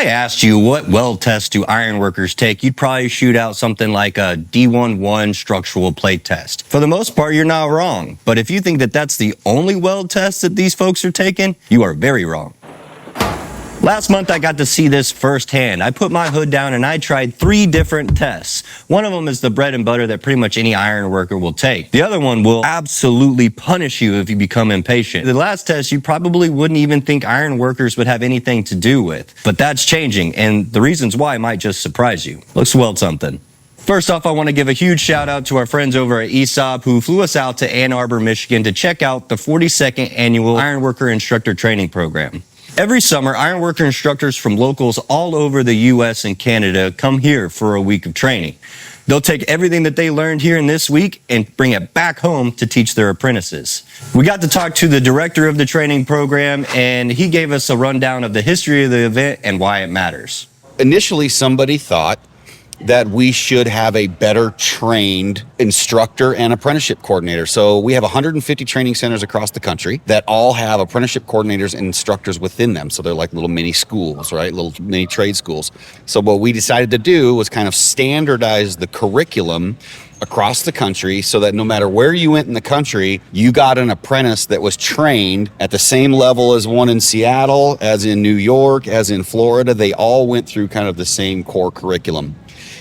I asked you what weld tests do ironworkers take, you'd probably shoot out something like a D11 structural plate test. For the most part, you're not wrong. But if you think that that's the only weld test that these folks are taking, you are very wrong. Last month, I got to see this firsthand. I put my hood down and I tried 3 different tests. One of them is the bread and butter that pretty much any iron worker will take. The other one will absolutely punish you if you become impatient. The last test, you probably wouldn't even think iron workers would have anything to do with. But that's changing, and the reasons why might just surprise you. Let's weld something. First off, I want to give a huge shout out to our friends over at ESOP who flew us out to Ann Arbor, Michigan to check out the 42nd annual Ironworker Instructor Training Program. Every summer, ironworker instructors from locals all over the U.S. and Canada come here for a week of training. They'll take everything that they learned here in this week and bring it back home to teach their apprentices. We got to talk to the director of the training program, and he gave us a rundown of the history of the event and why it matters. Initially, somebody thought that we should have a better trained instructor and apprenticeship coordinator. So we have 150 training centers across the country that all have apprenticeship coordinators and instructors within them. So they're like little mini schools, right? Little mini trade schools. So what we decided to do was kind of standardize the curriculum across the country so that no matter where you went in the country, you got an apprentice that was trained at the same level as one in Seattle, as in New York, as in Florida. They all went through kind of the same core curriculum.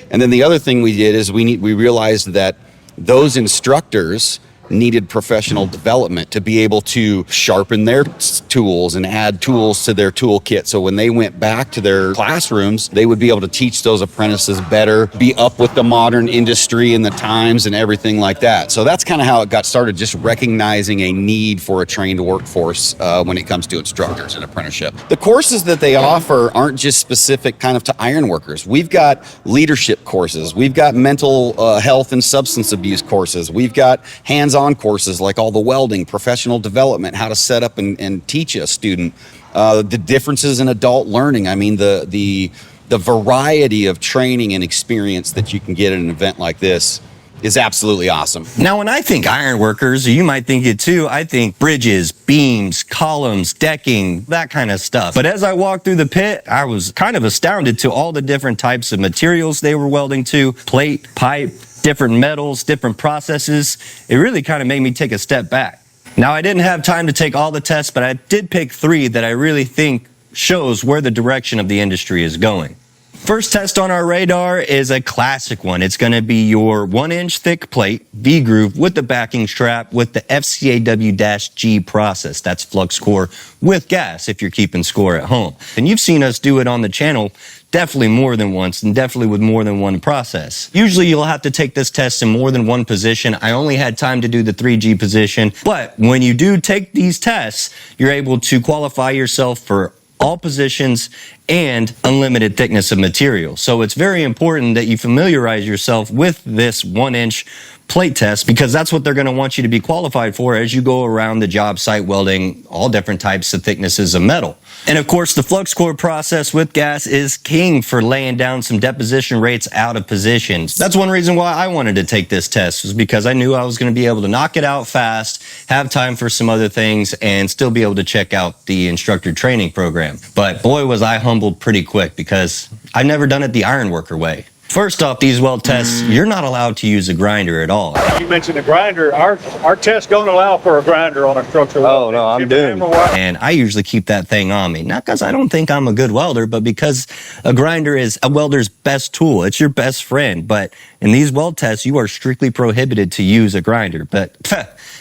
And then the other thing we did is we realized that those instructors needed professional development to be able to sharpen their tools and add tools to their toolkit. So when they went back to their classrooms, they would be able to teach those apprentices better, be up with the modern industry and the times and everything like that. So that's kind of how it got started, just recognizing a need for a trained workforce when it comes to instructors and apprenticeship. The courses that they offer aren't just specific kind of to iron workers. We've got leadership courses. We've got mental health and substance abuse courses. We've got hands-on courses like all the welding, professional development, how to set up and teach a student, the differences in adult learning. I mean, the variety of training and experience that you can get at an event like this is absolutely awesome. Now, when I think iron workers, you might think it too, I think bridges, beams, columns, decking, that kind of stuff. But as I walked through the pit, I was kind of astounded to all the different types of materials they were welding to, plate, pipe, different metals, different processes. It really kind of made me take a step back. Now, I didn't have time to take all the tests, but I did pick 3 that I really think shows where the direction of the industry is going. First test on our radar is a classic one. It's going to be your 1-inch thick plate, V-groove, with the backing strap with the FCAW-G process. That's flux core with gas if you're keeping score at home. And you've seen us do it on the channel definitely more than once and definitely with more than one process. Usually you'll have to take this test in more than one position. I only had time to do the 3G position, but when you do take these tests, you're able to qualify yourself for all positions and unlimited thickness of material. So it's very important that you familiarize yourself with this 1-inch plate test because that's what they're going to want you to be qualified for as you go around the job site welding all different types of thicknesses of metal. And of course, the flux core process with gas is king for laying down some deposition rates out of positions. That's one reason why I wanted to take this test, was because I knew I was going to be able to knock it out fast, have time for some other things, and still be able to check out the instructor training program. But boy, was I humbled pretty quick because I've never done it the ironworker way. First off, these weld tests, you're not allowed to use a grinder at all. You mentioned a grinder. Our test don't allow for a grinder on a structural weld. Oh, no, I'm doomed. And I usually keep that thing on me. Not because I don't think I'm a good welder, but because a grinder is a welder's best tool. It's your best friend. But in these weld tests, you are strictly prohibited to use a grinder. But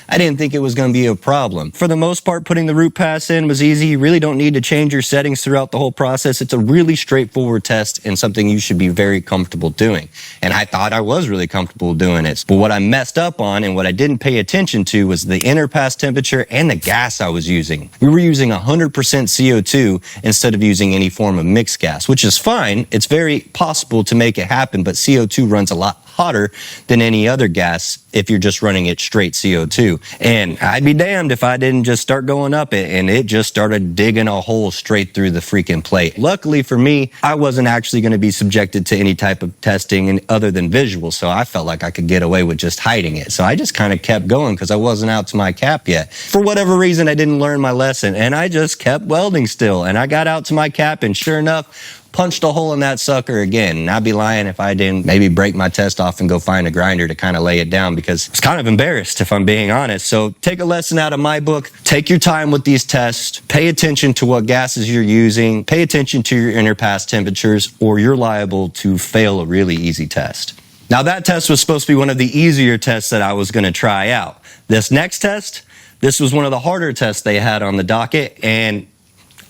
I didn't think it was going to be a problem. For the most part, putting the root pass in was easy. You really don't need to change your settings throughout the whole process. It's a really straightforward test and something you should be very comfortable doing. And I thought I was really comfortable doing it. But what I messed up on and what I didn't pay attention to was the inner pass temperature and the gas I was using. We were using 100% CO2 instead of using any form of mixed gas, which is fine. It's very possible to make it happen, but CO2 runs a lot hotter than any other gas if you're just running it straight CO2. And I'd be damned if I didn't just start going up it and it just started digging a hole straight through the freaking plate. Luckily for me, I wasn't actually going to be subjected to any type of testing other than visual, so I felt like I could get away with just hiding it. So I just kind of kept going because I wasn't out to my cap yet. For whatever reason, I didn't learn my lesson and I just kept welding still. And I got out to my cap and sure enough, punched a hole in that sucker again. And I'd be lying if I didn't maybe break my test off and go find a grinder to kind of lay it down, because it's kind of embarrassed if I'm being honest. So take a lesson out of my book. Take your time with these tests. Pay attention to what gases you're using. Pay attention to your inner pass temperatures, or you're liable to fail a really easy test. Now that test was supposed to be one of the easier tests that I was going to try out. This next test, this was one of the harder tests they had on the docket, and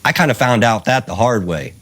I kind of found out that the hard way.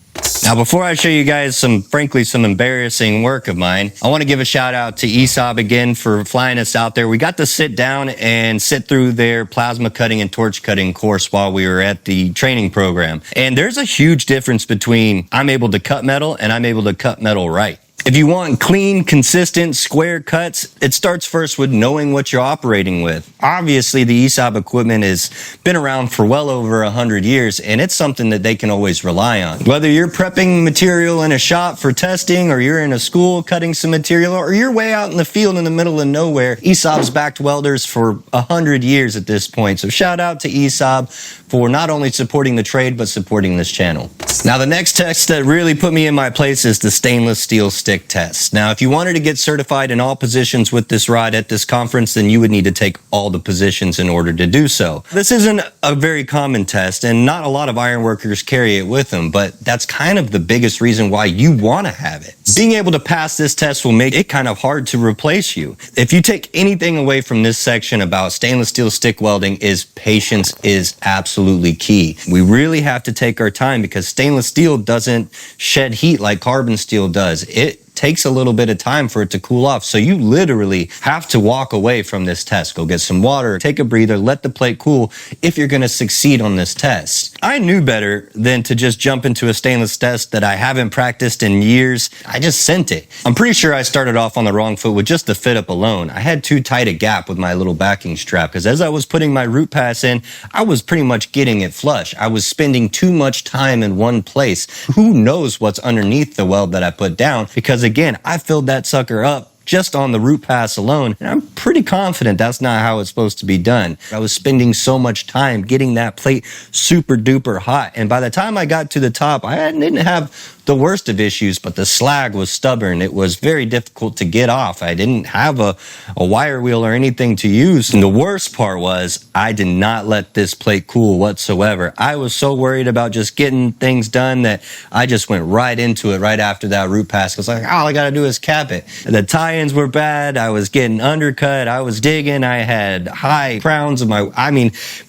Now, before I show you guys some embarrassing work of mine, I want to give a shout out to ESAB again for flying us out there. We got to sit down and sit through their plasma cutting and torch cutting course while we were at the training program. And there's a huge difference between I'm able to cut metal and I'm able to cut metal right. If you want clean, consistent, square cuts, it starts first with knowing what you're operating with. Obviously, the ESAB equipment has been around for well over 100 years, and it's something that they can always rely on. Whether you're prepping material in a shop for testing, or you're in a school cutting some material, or you're way out in the field in the middle of nowhere, ESAB's backed welders for 100 years at this point. So shout out to ESAB for not only supporting the trade, but supporting this channel. Now, the next test that really put me in my place is the stainless steel stick test. Now, if you wanted to get certified in all positions with this rod at this conference, then you would need to take all the positions in order to do so. This isn't a very common test, and not a lot of iron workers carry it with them, but that's kind of the biggest reason why you want to have it. Being able to pass this test will make it kind of hard to replace you. If you take anything away from this section about stainless steel stick welding, is patience is absolutely key. We really have to take our time, because stainless steel doesn't shed heat like carbon steel does. It takes a little bit of time for it to cool off. So you literally have to walk away from this test. Go get some water, take a breather, let the plate cool if you're going to succeed on this test. I knew better than to just jump into a stainless test that I haven't practiced in years. I just sent it. I'm pretty sure I started off on the wrong foot with just the fit up alone. I had too tight a gap with my little backing strap, because as I was putting my root pass in, I was pretty much getting it flush. I was spending too much time in one place. Who knows what's underneath the weld that I put down, because again, I filled that sucker up just on the root pass alone, and I'm pretty confident that's not how it's supposed to be done. I was spending so much time getting that plate super duper hot, and by the time I got to the top, I didn't have the worst of issues, but the slag was stubborn. It was very difficult to get off. I didn't have a wire wheel or anything to use, and the worst part was I did not let this plate cool whatsoever. I was so worried about just getting things done that I just went right into it right after that root pass. I was like, all I gotta do is cap it. The tie-ins were bad. I was getting undercut. I was digging. I had high crowns of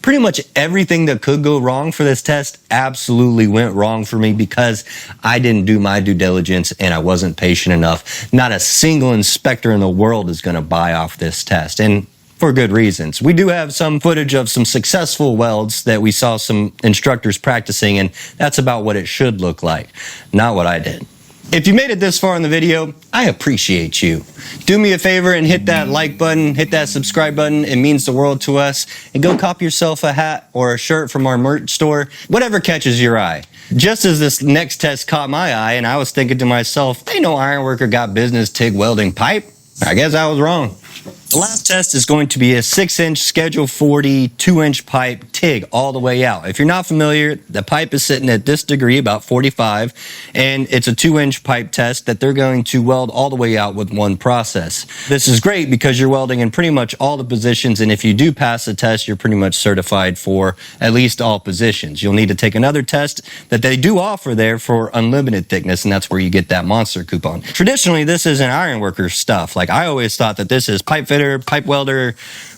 pretty much everything that could go wrong for this test absolutely went wrong for me, because I didn't do my due diligence and I wasn't patient enough. Not a single inspector in the world is going to buy off this test, and for good reasons. We do have some footage of some successful welds that we saw some instructors practicing, and that's about what it should look like, not what I did. If you made it this far in the video, I appreciate you. Do me a favor and hit that like button, hit that subscribe button. It means the world to us. And go cop yourself a hat or a shirt from our merch store, whatever catches your eye. Just as this next test caught my eye, and I was thinking to myself, ain't no ironworker got business TIG welding pipe. I guess I was wrong. The last test is going to be a 6-inch Schedule 40 2-inch pipe TIG all the way out. If you're not familiar, the pipe is sitting at this degree, about 45, and it's a 2-inch pipe test that they're going to weld all the way out with one process. This is great because you're welding in pretty much all the positions, and if you do pass the test, you're pretty much certified for at least all positions. You'll need to take another test that they do offer there for unlimited thickness, and that's where you get that monster coupon. Traditionally, this isn't ironworker stuff. Like, I always thought that this is pipe fitter, pipe welder,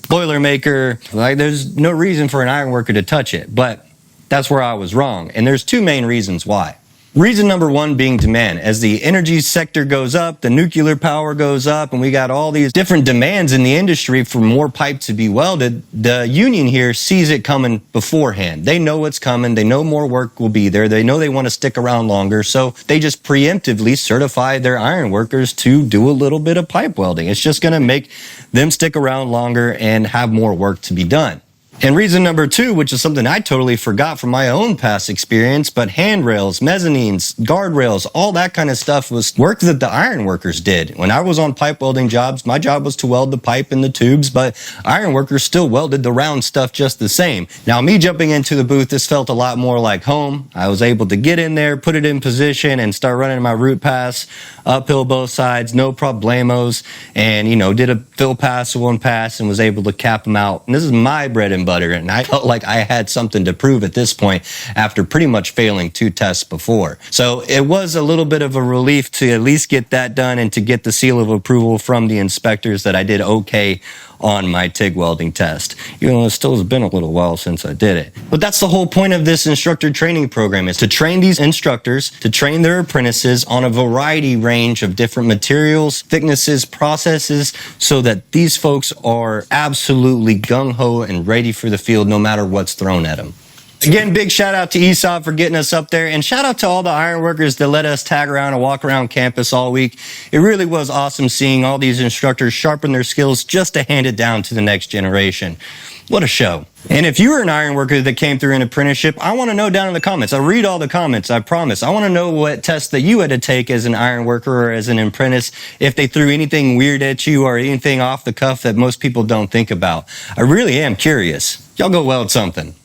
boiler maker. Like, there's no reason for an iron worker to touch it, but that's where I was wrong. And there's two main reasons why. Reason number one being demand. As the energy sector goes up, the nuclear power goes up, and we got all these different demands in the industry for more pipe to be welded. The union here sees it coming beforehand. They know what's coming. They know more work will be there. They know they want to stick around longer. So they just preemptively certify their iron workers to do a little bit of pipe welding. It's just going to make them stick around longer and have more work to be done. And reason number two, which is something I totally forgot from my own past experience, but handrails, mezzanines, guardrails, all that kind of stuff was work that the iron workers did. When I was on pipe welding jobs, my job was to weld the pipe and the tubes, but iron workers still welded the round stuff just the same. Now, me jumping into the booth, this felt a lot more like home. I was able to get in there, put it in position, and start running my root pass uphill both sides, no problemos, and, did a fill pass one pass and was able to cap them out. And this is my bread and butter. And I felt like I had something to prove at this point after pretty much failing 2 tests before. So it was a little bit of a relief to at least get that done and to get the seal of approval from the inspectors that I did okay on my TIG welding test. Even though it still has been a little while since I did it. But that's the whole point of this instructor training program, is to train these instructors, to train their apprentices on a variety range of different materials, thicknesses, processes, so that these folks are absolutely gung-ho and ready for the field no matter what's thrown at them. Again, big shout out to ESOP for getting us up there, and shout out to all the iron workers that let us tag around and walk around campus all week. It really was awesome seeing all these instructors sharpen their skills just to hand it down to the next generation. What a show. And if you were an iron worker that came through an apprenticeship, I want to know down in the comments. I'll read all the comments, I promise. I want to know what tests that you had to take as an iron worker or as an apprentice, if they threw anything weird at you or anything off the cuff that most people don't think about. I really am curious. Y'all go weld something.